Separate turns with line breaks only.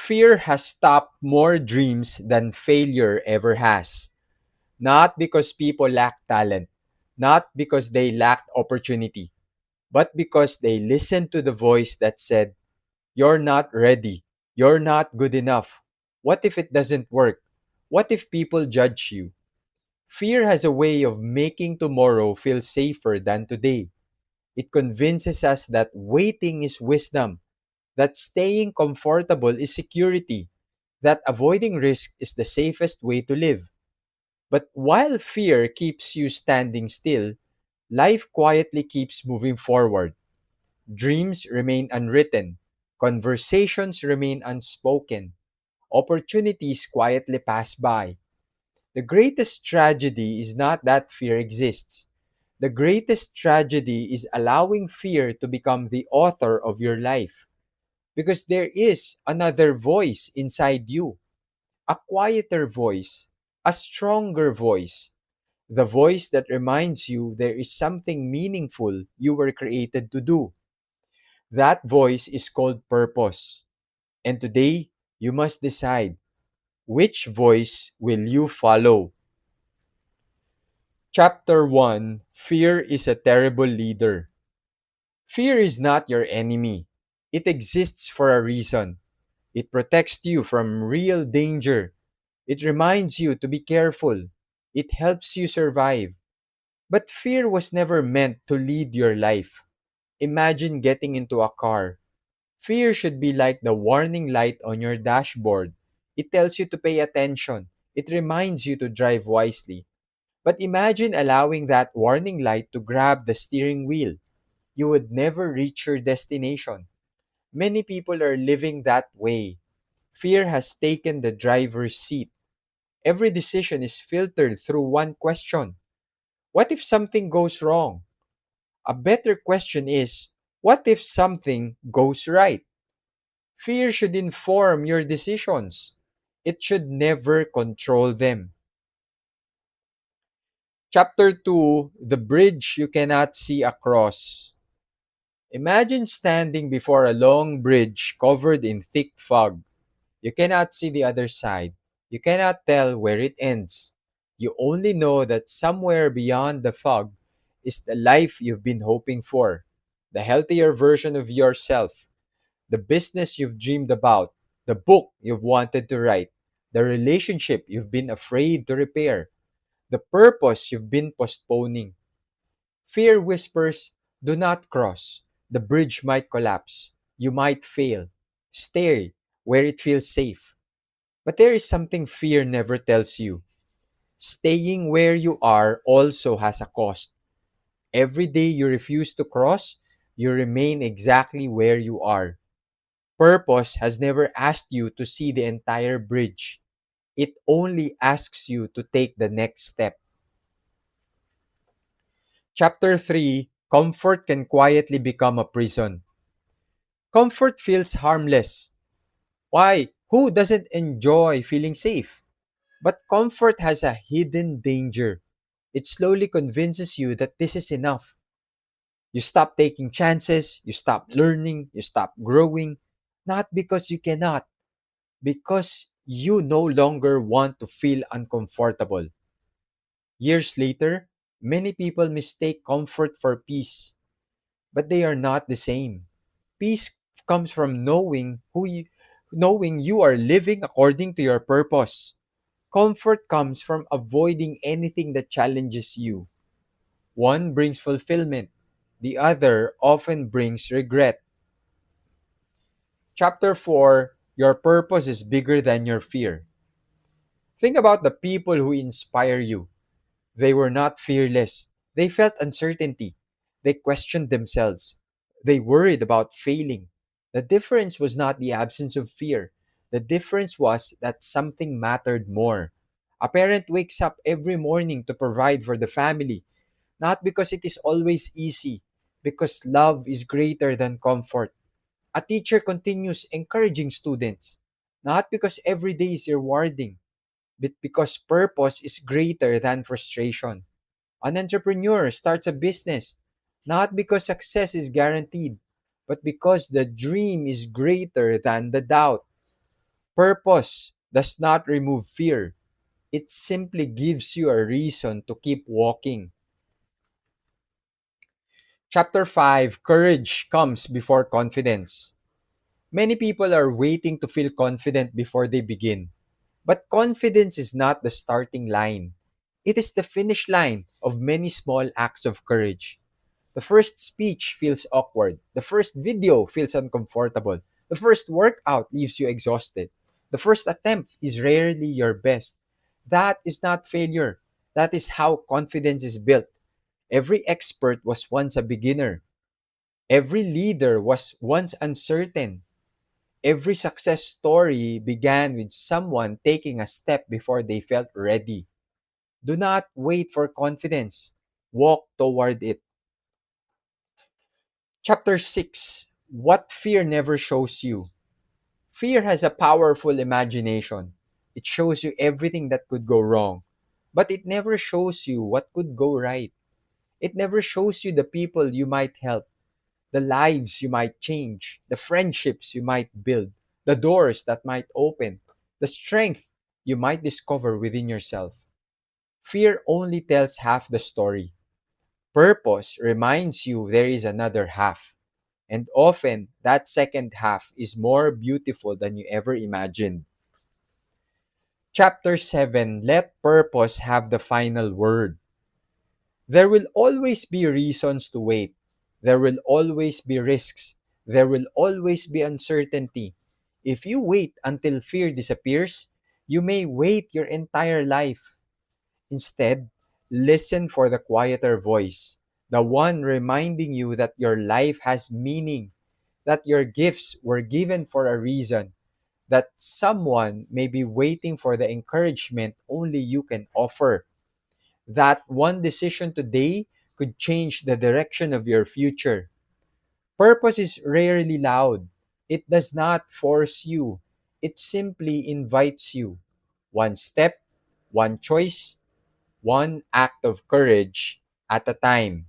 Fear has stopped more dreams than failure ever has. Not because people lack talent, not because they lacked opportunity, but because they listened to the voice that said, "You're not ready. You're not good enough. What if it doesn't work? What if people judge you?" Fear has a way of making tomorrow feel safer than today. It convinces us that waiting is wisdom, that staying comfortable is security, that avoiding risk is the safest way to live. But while fear keeps you standing still, life quietly keeps moving forward. Dreams remain unwritten, conversations remain unspoken, opportunities quietly pass by. The greatest tragedy is not that fear exists. The greatest tragedy is allowing fear to become the author of your life. Because there is another voice inside you, a quieter voice, a stronger voice, the voice that reminds you there is something meaningful you were created to do. That voice is called purpose. And today, you must decide, which voice will you follow? Chapter 1: Fear is a terrible leader. Fear is not your enemy. It exists for a reason. It protects you from real danger. It reminds you to be careful. It helps you survive. But fear was never meant to lead your life. Imagine getting into a car. Fear should be like the warning light on your dashboard. It tells you to pay attention. It reminds you to drive wisely. But imagine allowing that warning light to grab the steering wheel. You would never reach your destination. Many people are living that way. Fear has taken the driver's seat. Every decision is filtered through one question: what if something goes wrong? A better question is, what if something goes right? Fear should inform your decisions. It should never control them. Chapter 2: The Bridge You Cannot See Across. Imagine standing before a long bridge covered in thick fog. You cannot see the other side. You cannot tell where it ends. You only know that somewhere beyond the fog is the life you've been hoping for, the healthier version of yourself, the business you've dreamed about, the book you've wanted to write, the relationship you've been afraid to repair, the purpose you've been postponing. Fear whispers, "Do not cross. The bridge might collapse. You might fail. Stay where it feels safe." But there is something fear never tells you. Staying where you are also has a cost. Every day you refuse to cross, you remain exactly where you are. Purpose has never asked you to see the entire bridge. It only asks you to take the next step. Chapter 3: Comfort Can Quietly Become a Prison. Comfort feels harmless. Why? Who doesn't enjoy feeling safe? But comfort has a hidden danger. It slowly convinces you that this is enough. You stop taking chances, you stop learning, you stop growing, not because you cannot, because you no longer want to feel uncomfortable. Years later, many people mistake comfort for peace, but they are not the same. Peace comes from knowing you are living according to your purpose. Comfort comes from avoiding anything that challenges you. One brings fulfillment, the other often brings regret. Chapter 4: Your Purpose is Bigger Than Your Fear. Think about the people who inspire you. They were not fearless. They felt uncertainty. They questioned themselves. They worried about failing. The difference was not the absence of fear. The difference was that something mattered more. A parent wakes up every morning to provide for the family, not because it is always easy, because love is greater than comfort. A teacher continues encouraging students, not because every day is rewarding, but because purpose is greater than frustration. An entrepreneur starts a business, not because success is guaranteed, but because the dream is greater than the doubt. Purpose does not remove fear. It simply gives you a reason to keep walking. Chapter 5: Courage comes before confidence. Many people are waiting to feel confident before they begin. But confidence is not the starting line, it is the finish line of many small acts of courage. The first speech feels awkward. The first video feels uncomfortable. The first workout leaves you exhausted. The first attempt is rarely your best. That is not failure. That is how confidence is built. Every expert was once a beginner. Every leader was once uncertain. Every success story began with someone taking a step before they felt ready. Do not wait for confidence. Walk toward it. Chapter 6: What Fear Never Shows You. Fear has a powerful imagination. It shows you everything that could go wrong, but it never shows you what could go right. It never shows you the people you might help, the lives you might change, the friendships you might build, the doors that might open, the strength you might discover within yourself. Fear only tells half the story. Purpose reminds you there is another half. And often, that second half is more beautiful than you ever imagined. Chapter 7: Let Purpose Have the Final Word. There will always be reasons to wait. There will always be risks. There will always be uncertainty. If you wait until fear disappears, you may wait your entire life. Instead, listen for the quieter voice, the one reminding you that your life has meaning, that your gifts were given for a reason, that someone may be waiting for the encouragement only you can offer. That one decision today could change the direction of your future. Purpose is rarely loud. It does not force you, it simply invites you. One step, one choice, one act of courage at a time.